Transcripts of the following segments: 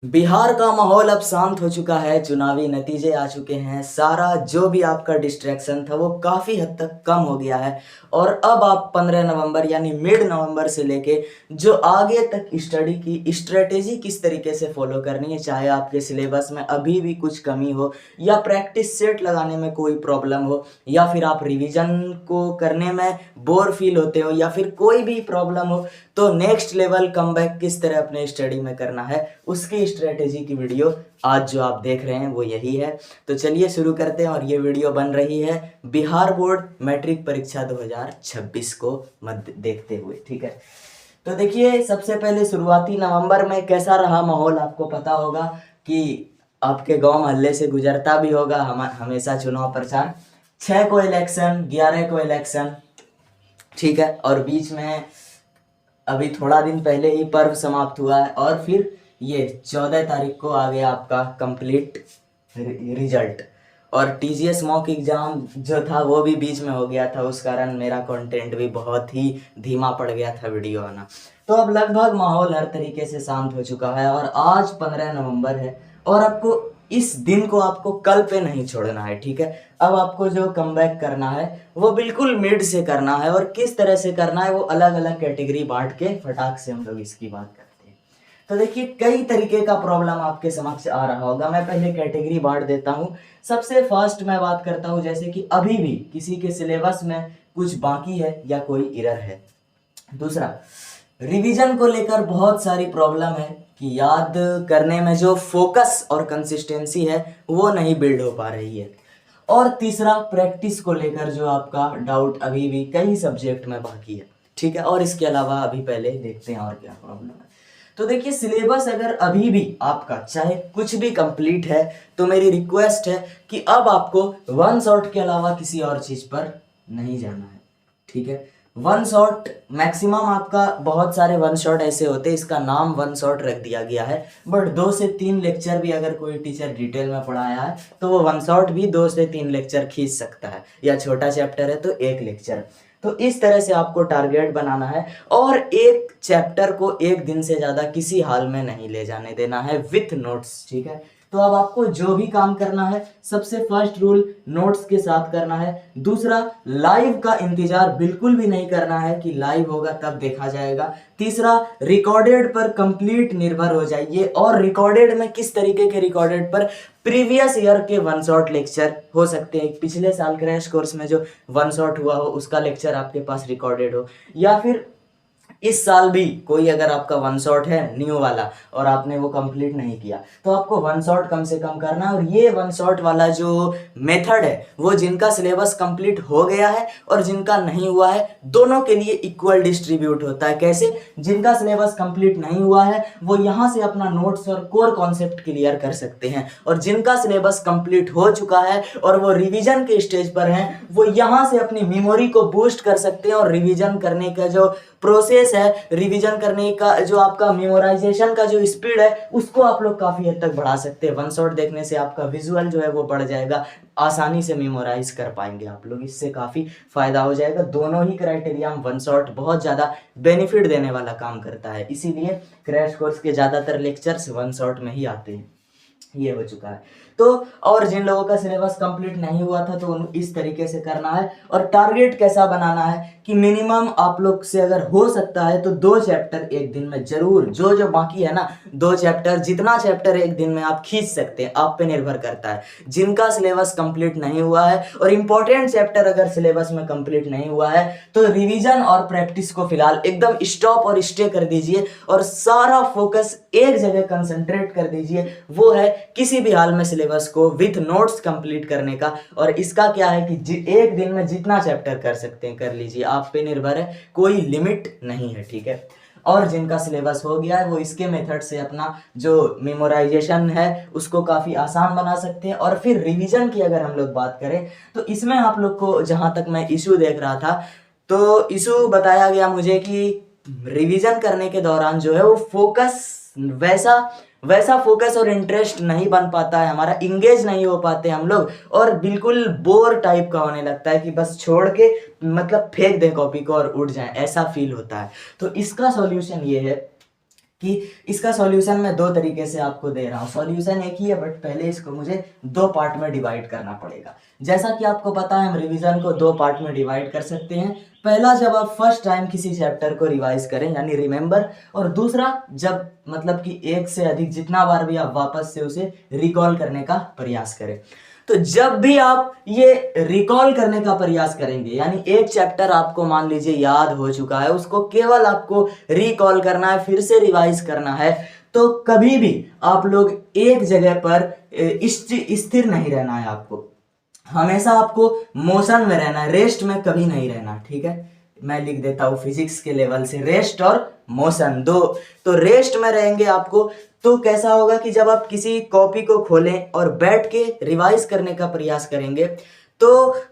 बिहार का माहौल अब शांत हो चुका है, चुनावी नतीजे आ चुके हैं। सारा जो भी आपका डिस्ट्रैक्शन था वो काफ़ी हद तक कम हो गया है और अब आप 15 नवंबर यानी मिड नवंबर से लेके जो आगे तक स्टडी की स्ट्रेटेजी किस तरीके से फॉलो करनी है, चाहे आपके सिलेबस में अभी भी कुछ कमी हो या प्रैक्टिस सेट लगाने में कोई प्रॉब्लम हो या फिर आप रिवीजन को करने में बोर फील होते हो या फिर कोई भी प्रॉब्लम हो, तो नेक्स्ट लेवल कमबैक किस तरह अपने स्टडी में करना है उसकी स्ट्रेटेजी की वीडियो आज जो आप देख रहे हैं वो यही है। तो चलिए शुरू करते हैं और ये वीडियो बन रही है बिहार बोर्ड मैट्रिक परीक्षा 2026 को मध्य देखते हुए, ठीक है। तो देखिए, सबसे पहले शुरुआती नवंबर में कैसा रहा माहौल आपको पता होगा कि आपके गांव मोहल्ले से गुजरता भी होगा हमेशा चुनाव प्रचार। 6 को इलेक्शन, 11 को इलेक्शन, ठीक है, और बीच में अभी थोड़ा दिन पहले ही पर्व समाप्त हुआ है और फिर ये 14 तारीख को आ गया आपका कंप्लीट रिजल्ट। और टीजीएस मॉक एग्जाम जो था वो भी बीच में हो गया था, उस कारण मेरा कंटेंट भी बहुत ही धीमा पड़ गया था वीडियो आना। तो अब लगभग माहौल हर तरीके से शांत हो चुका है और आज 15 नवंबर है और आपको इस दिन को आपको कल पे नहीं छोड़ना है, ठीक है। अब आपको जो कमबैक करना है वो बिल्कुल मिड से करना है और किस तरह से करना है वो अलग अलग कैटेगरी बांट के फटाक से हम लोग इसकी बात करते हैं। तो देखिए, कई तरीके का प्रॉब्लम आपके समक्ष आ रहा होगा। मैं पहले कैटेगरी बांट देता हूँ। सबसे फर्स्ट मैं बात करता हूँ जैसे कि अभी भी किसी के सिलेबस में कुछ बाकी है या कोई एरर है। दूसरा, रिवीजन को लेकर बहुत सारी प्रॉब्लम है कि याद करने में जो फोकस और कंसिस्टेंसी है वो नहीं बिल्ड हो पा रही है। और तीसरा, प्रैक्टिस को लेकर जो आपका डाउट अभी भी कई सब्जेक्ट में बाकी है, ठीक है। और इसके अलावा अभी पहले देखते हैं और क्या प्रॉब्लम है। तो देखिए, सिलेबस अगर अभी भी आपका चाहे कुछ भी कंप्लीट है तो मेरी रिक्वेस्ट है कि अब आपको वन शॉट के अलावा किसी और चीज पर नहीं जाना है, ठीक है। वन शॉट मैक्सिमम आपका, बहुत सारे वन शॉट ऐसे होते हैं, इसका नाम वन शॉट रख दिया गया है, बट 2 से 3 लेक्चर भी अगर कोई टीचर डिटेल में पढ़ाया है तो वो वन शॉट भी 2 से 3 लेक्चर खींच सकता है, या छोटा चैप्टर है तो 1 लेक्चर। तो इस तरह से आपको टारगेट बनाना है और एक चैप्टर को एक दिन से ज़्यादा किसी हाल में नहीं ले जाने देना है विथ नोट्स, ठीक है। तो अब आपको जो भी काम करना है, सबसे फर्स्ट रूल नोट्स के साथ करना है। दूसरा, लाइव का इंतजार बिल्कुल भी नहीं करना है कि लाइव होगा तब देखा जाएगा। तीसरा, रिकॉर्डेड पर कंप्लीट निर्भर हो जाइए। और रिकॉर्डेड में किस तरीके के रिकॉर्डेड पर? प्रीवियस ईयर के वन शॉट लेक्चर हो सकते हैं, पिछले साल क्रैश कोर्स में जो वन शॉट हुआ हो उसका लेक्चर आपके पास रिकॉर्डेड हो, या फिर इस साल भी कोई अगर आपका वन शॉट है न्यू वाला और आपने वो कंप्लीट नहीं किया तो आपको वन शॉट कम से कम करना है। और ये वन शॉट वाला जो मेथड है वो जिनका सिलेबस कंप्लीट हो गया है और जिनका नहीं हुआ है दोनों के लिए इक्वल डिस्ट्रीब्यूट होता है। कैसे? जिनका सिलेबस कंप्लीट नहीं हुआ है वो यहाँ से अपना नोट्स और कोर कॉन्सेप्ट क्लियर कर सकते हैं, और जिनका सिलेबस कंप्लीट हो चुका है और वो रिवीजन के स्टेज पर हैं वो यहाँ से अपनी मेमोरी को बूस्ट कर सकते हैं और रिवीजन करने का जो प्रोसेस है, रिवीजन करने का जो आपका मेमोराइजेशन का जो स्पीड है उसको आप लोग काफी हद तक बढ़ा सकते हैं। वन शॉट देखने से आपका विजुअल जो है वो बढ़ जाएगा, आसानी से मेमोराइज कर पाएंगे आप लोग, इससे काफी फायदा हो जाएगा। दोनों ही क्राइटेरिया में वन शॉट बहुत ज्यादा बेनिफिट देने वाला काम करता है, इसीलिए क्रैश कोर्स के ज्यादातर लेक्चर्स वन शॉट में ही आते हैं। ये हो चुका है। तो और जिन लोगों का सिलेबस कंप्लीट नहीं हुआ था तो इस तरीके से करना है। और टारगेट कैसा बनाना है कि मिनिमम आप लोग से अगर हो सकता है तो 2 चैप्टर एक दिन में जरूर, जो जो बाकी है ना 2 चैप्टर, जितना चैप्टर एक दिन में आप खींच सकते हैं आप पे निर्भर करता है। जिनका सिलेबस कंप्लीट नहीं हुआ है और इंपॉर्टेंट चैप्टर अगर सिलेबस में कंप्लीट नहीं हुआ है तो रिवीजन और प्रैक्टिस को फिलहाल एकदम स्टॉप और स्टे कर दीजिए और सारा फोकस एक जगह कंसंट्रेट कर दीजिए, वो है किसी भी हाल में सिलेबस को विथ नोट्स कंप्लीट करने का। और इसका क्या है कि एक दिन में जितना चैप्टर कर सकते हैं कर लीजिए, आप पे निर्भर है, कोई लिमिट नहीं है, ठीक है। और जिनका सिलेबस हो गया है वो इसके मेथड से अपना जो मेमोराइजेशन है उसको काफ़ी आसान बना सकते हैं। और फिर रिवीजन की अगर हम लोग बात करें तो इसमें आप लोग को, जहाँ तक मैं इशू देख रहा था तो इशू बताया गया मुझे कि रिवीजन करने के दौरान जो है वो फोकस वैसा फोकस और इंटरेस्ट नहीं बन पाता है हमारा, इंगेज नहीं हो पाते हम लोग और बिल्कुल बोर टाइप का होने लगता है कि बस छोड़ के मतलब फेंक दें कॉपी को और उठ जाएं, ऐसा फील होता है। तो इसका सॉल्यूशन ये है कि इसका सॉल्यूशन मैं दो तरीके से आपको दे रहा हूँ। सॉल्यूशन एक ही है बट पहले इसको मुझे दो पार्ट में डिवाइड करना पड़ेगा। जैसा कि आपको पता है हम रिवीजन को दो पार्ट में डिवाइड कर सकते हैं। पहला जब आप फर्स्ट टाइम किसी चैप्टर को रिवाइज करें यानी रिमेंबर, और दूसरा जब मतलब कि एक से अधिक जितना बार भी आप वापस से उसे रिकॉल करने का प्रयास करें। तो जब भी आप ये रिकॉल करने का प्रयास करेंगे यानी एक चैप्टर आपको मान लीजिए याद हो चुका है, उसको केवल आपको रिकॉल करना है, फिर से रिवाइज करना है, तो कभी भी आप लोग एक जगह पर स्थिर नहीं रहना है। आपको हमेशा आपको मोशन में रहना है, रेस्ट में कभी नहीं रहना। ठीक है, मैं लिख देता हूँ फिजिक्स के लेवल से, रेस्ट और मोशन दो। तो रेस्ट में रहेंगे आपको, तो कैसा होगा कि जब आप किसी कॉपी को खोलें और बैठ के रिवाइज करने का प्रयास करेंगे तो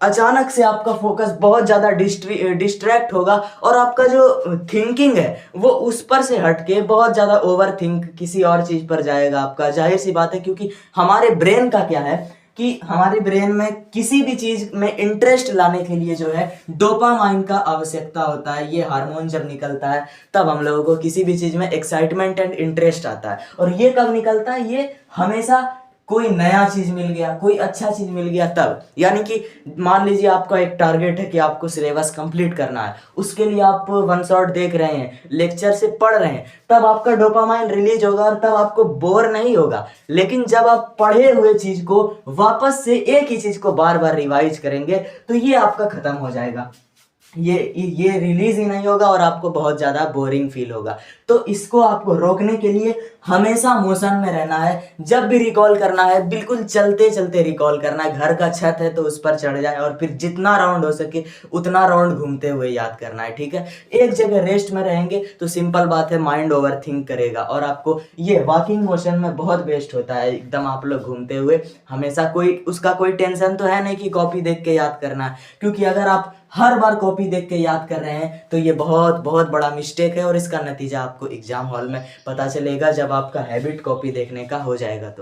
अचानक से आपका फोकस बहुत ज़्यादा डिस्ट्रैक्ट होगा और आपका जो थिंकिंग है वो उस पर से हटके बहुत ज़्यादा ओवर थिंक किसी और चीज़ पर जाएगा आपका। जाहिर सी बात है, क्योंकि हमारे ब्रेन का क्या है कि हमारे ब्रेन में किसी भी चीज में इंटरेस्ट लाने के लिए जो है डोपामाइन का आवश्यकता होता है। ये हार्मोन जब निकलता है तब हम लोगों को किसी भी चीज में एक्साइटमेंट एंड इंटरेस्ट आता है। और ये कब निकलता है? ये हमेशा कोई नया चीज मिल गया, कोई अच्छा चीज मिल गया तब। यानी कि मान लीजिए आपका एक टारगेट है कि आपको सिलेबस कंप्लीट करना है, उसके लिए आप वन शॉट देख रहे हैं, लेक्चर से पढ़ रहे हैं, तब आपका डोपामाइन रिलीज होगा और तब आपको बोर नहीं होगा। लेकिन जब आप पढ़े हुए चीज को वापस से एक ही चीज को बार बार रिवाइज करेंगे तो ये आपका खत्म हो जाएगा, ये रिलीज ही नहीं होगा और आपको बहुत ज्यादा बोरिंग फील होगा। तो इसको आपको रोकने के लिए हमेशा मोशन में रहना है। जब भी रिकॉल करना है बिल्कुल चलते चलते रिकॉल करना है। घर का छत है तो उस पर चढ़ जाए और फिर जितना राउंड हो सके उतना राउंड घूमते हुए याद करना है। ठीक है, एक जगह रेस्ट में रहेंगे तो सिंपल बात है माइंड ओवर थिंक करेगा और आपको ये वॉकिंग मोशन में बहुत बेस्ट होता है। एकदम आप लोग घूमते हुए हमेशा उसका कोई टेंशन तो है नहीं कि कॉपी देख के याद करना है, क्योंकि अगर आप हर बार कॉपी देख के याद कर रहे हैं तो ये बहुत बहुत बड़ा मिस्टेक है और इसका नतीजा आपको एग्जाम हॉल में पता चलेगा जब आपका हैबिट कॉपी देखने का हो जाएगा।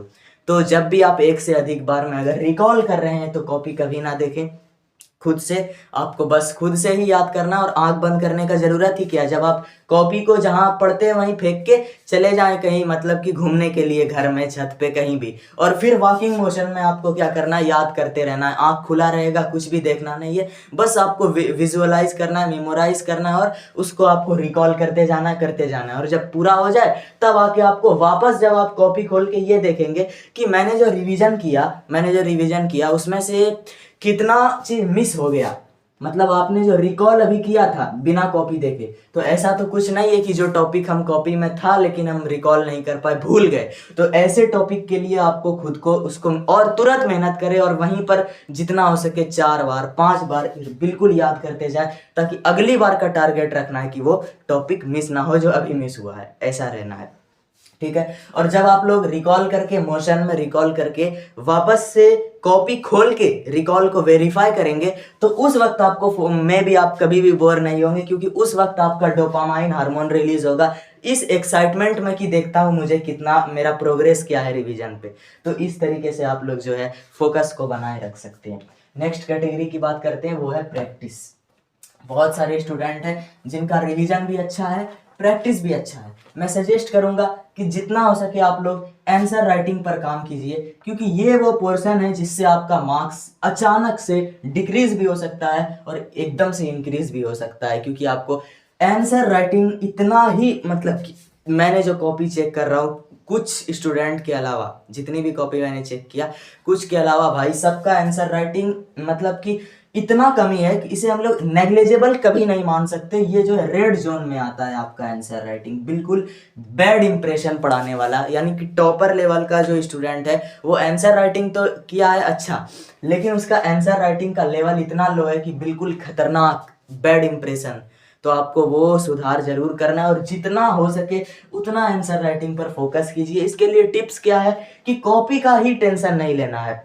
तो जब भी आप एक से अधिक बार में अगर रिकॉल कर रहे हैं तो कॉपी कभी ना देखें, खुद से आपको बस खुद से ही याद करना और आंख बंद करने का जरूरत ही क्या। जब आप कॉपी को जहां पढ़ते हैं वहीं फेंक के चले जाएं कहीं, मतलब कि घूमने के लिए, घर में, छत पे, कहीं भी, और फिर वॉकिंग मोशन में आपको क्या करना है, याद करते रहना है। आंख खुला रहेगा, कुछ भी देखना नहीं है, बस आपको विजुअलाइज करना है, मेमोराइज करना है और उसको आपको रिकॉल करते जाना है। और जब पूरा हो जाए तब आके आपको वापस जब आप कॉपी खोल के ये देखेंगे कि मैंने जो रिवीजन किया उसमें से कितना चीज मिस हो गया। मतलब आपने जो रिकॉल अभी किया था बिना कॉपी देखे, तो ऐसा तो कुछ नहीं है कि जो टॉपिक हम कॉपी में था लेकिन हम रिकॉल नहीं कर पाए, भूल गए। तो ऐसे टॉपिक के लिए आपको खुद को उसको और तुरंत मेहनत करें और वहीं पर जितना हो सके 4 बार 5 बार बिल्कुल याद करते जाए, ताकि अगली बार का टारगेट रखना है कि वो टॉपिक मिस ना हो जो अभी मिस हुआ है, ऐसा रहना है। ठीक है, और जब आप लोग रिकॉल करके मोशन में रिकॉल करके वापस से कॉपी खोल के रिकॉल को वेरीफाई करेंगे तो उस वक्त आपको में भी आप कभी भी बोर नहीं होंगे, क्योंकि उस वक्त आपका डोपामाइन हार्मोन रिलीज होगा इस एक्साइटमेंट में कि देखता हूं मुझे कितना मेरा प्रोग्रेस क्या है रिवीजन पे। तो इस तरीके से आप लोग जो है फोकस को बनाए रख सकते हैं। नेक्स्ट कैटेगरी की बात करते हैं, वो है प्रैक्टिस। बहुत सारे स्टूडेंट हैं जिनका रिवीजन भी अच्छा है, प्रैक्टिस भी अच्छा है। मैं सजेस्ट करूंगा कि जितना हो सके आप लोग आंसर राइटिंग पर काम कीजिए, क्योंकि ये वो पोर्शन है जिससे आपका मार्क्स अचानक से डिक्रीज भी हो सकता है और एकदम से इंक्रीज भी हो सकता है। क्योंकि आपको आंसर राइटिंग इतना ही, मतलब कि मैंने जो कॉपी चेक कर रहा हूँ कुछ स्टूडेंट के अलावा, जितनी भी कॉपी मैंने चेक किया कुछ के अलावा, भाई सबका आंसर राइटिंग मतलब कि इतना कमी है कि इसे हम लोग नेग्लिजिबल कभी नहीं मान सकते। ये जो है रेड जोन में आता है आपका आंसर राइटिंग, बिल्कुल बैड इंप्रेशन पढ़ाने वाला। यानी कि टॉपर लेवल का जो स्टूडेंट है वो आंसर राइटिंग तो किया है अच्छा, लेकिन उसका आंसर राइटिंग का लेवल इतना लो है कि बिल्कुल खतरनाक बैड इंप्रेशन। तो आपको वो सुधार जरूर करना है और जितना हो सके उतना आंसर राइटिंग पर फोकस कीजिए। इसके लिए टिप्स क्या है कि कॉपी का ही टेंशन नहीं लेना है।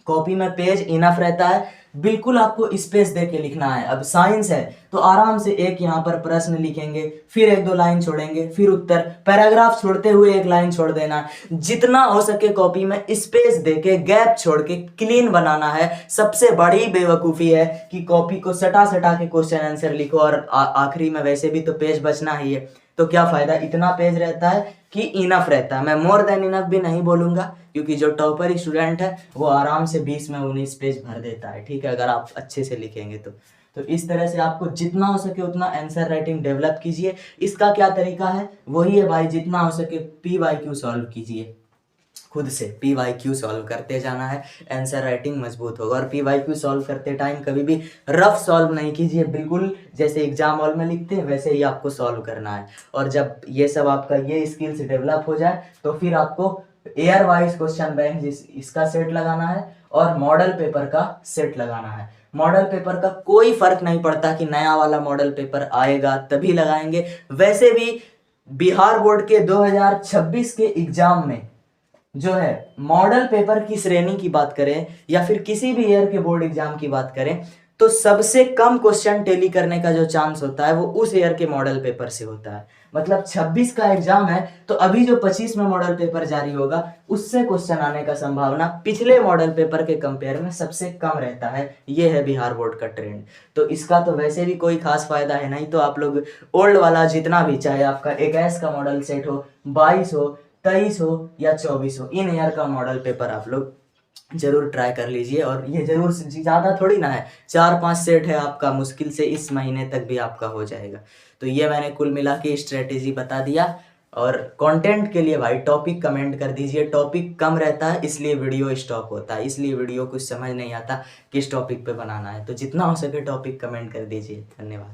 कॉपी में पेज इनफ रहता है, बिल्कुल आपको स्पेस दे के लिखना है। अब साइंस है तो आराम से एक यहाँ पर प्रश्न लिखेंगे, फिर 1-2 लाइन छोड़ेंगे, फिर उत्तर, पैराग्राफ छोड़ते हुए 1 लाइन छोड़ देना। जितना हो सके कॉपी में स्पेस दे के, गैप छोड़ के क्लीन बनाना है। सबसे बड़ी बेवकूफ़ी है कि कॉपी को सटा सटा के क्वेश्चन आंसर लिखो और आखिरी में वैसे भी तो पेज बचना ही है, तो क्या फ़ायदा, इतना पेज रहता है कि इनफ रहता है। मैं मोर देन इनफ भी नहीं बोलूँगा, क्योंकि जो टॉपर स्टूडेंट है वो आराम से 20 में 19 पेज भर देता है, ठीक है, अगर आप अच्छे से लिखेंगे तो इस तरह से आपको जितना हो सके उतना आंसर राइटिंग डेवलप कीजिए। इसका क्या तरीका है, वही है भाई, जितना हो सके PYQ सॉल्व कीजिए, खुद से PYQ सॉल्व करते जाना है, आंसर राइटिंग मजबूत होगा। और PYQ सॉल्व करते टाइम कभी भी रफ सॉल्व नहीं कीजिए, बिल्कुल जैसे एग्जाम हॉल में लिखते हैं वैसे ही आपको सॉल्व करना है। और जब ये सब आपका ये स्किल्स डेवलप हो जाए तो फिर आपको एयर वाइज क्वेश्चन बैंक इसका सेट लगाना है और मॉडल पेपर का सेट लगाना है। मॉडल पेपर का कोई फर्क नहीं पड़ता कि नया वाला मॉडल पेपर आएगा तभी लगाएंगे, वैसे भी बिहार बोर्ड के 2026 के एग्जाम में जो है मॉडल पेपर की श्रेणी की बात करें या फिर किसी भी ईयर के बोर्ड एग्जाम की बात करें तो सबसे कम क्वेश्चन टेली करने का जो चांस होता है वो उस ईयर के मॉडल पेपर से होता है। मतलब 26 का एग्जाम है तो अभी जो 25 में मॉडल पेपर जारी होगा उससे क्वेश्चन आने का संभावना पिछले मॉडल पेपर के कंपेयर में सबसे कम रहता है। ये है बिहार बोर्ड का ट्रेंड। तो इसका तो वैसे भी कोई खास फायदा है नहीं, तो आप लोग ओल्ड वाला जितना भी, चाहे आपका 21 का मॉडल सेट हो, 22 हो, 23 हो या 24 हो, इन ईयर का मॉडल पेपर आप लोग जरूर ट्राई कर लीजिए। और ये जरूर ज़्यादा थोड़ी ना है, 4-5 सेट है आपका, मुश्किल से इस महीने तक भी आपका हो जाएगा। तो ये मैंने कुल मिला के स्ट्रेटेजी बता दिया। और कंटेंट के लिए भाई टॉपिक कमेंट कर दीजिए, टॉपिक कम रहता है इसलिए वीडियो स्टॉप होता है, इसलिए वीडियो कुछ समझ नहीं आता किस टॉपिक पे बनाना है। तो जितना हो सके टॉपिक कमेंट कर दीजिए। धन्यवाद।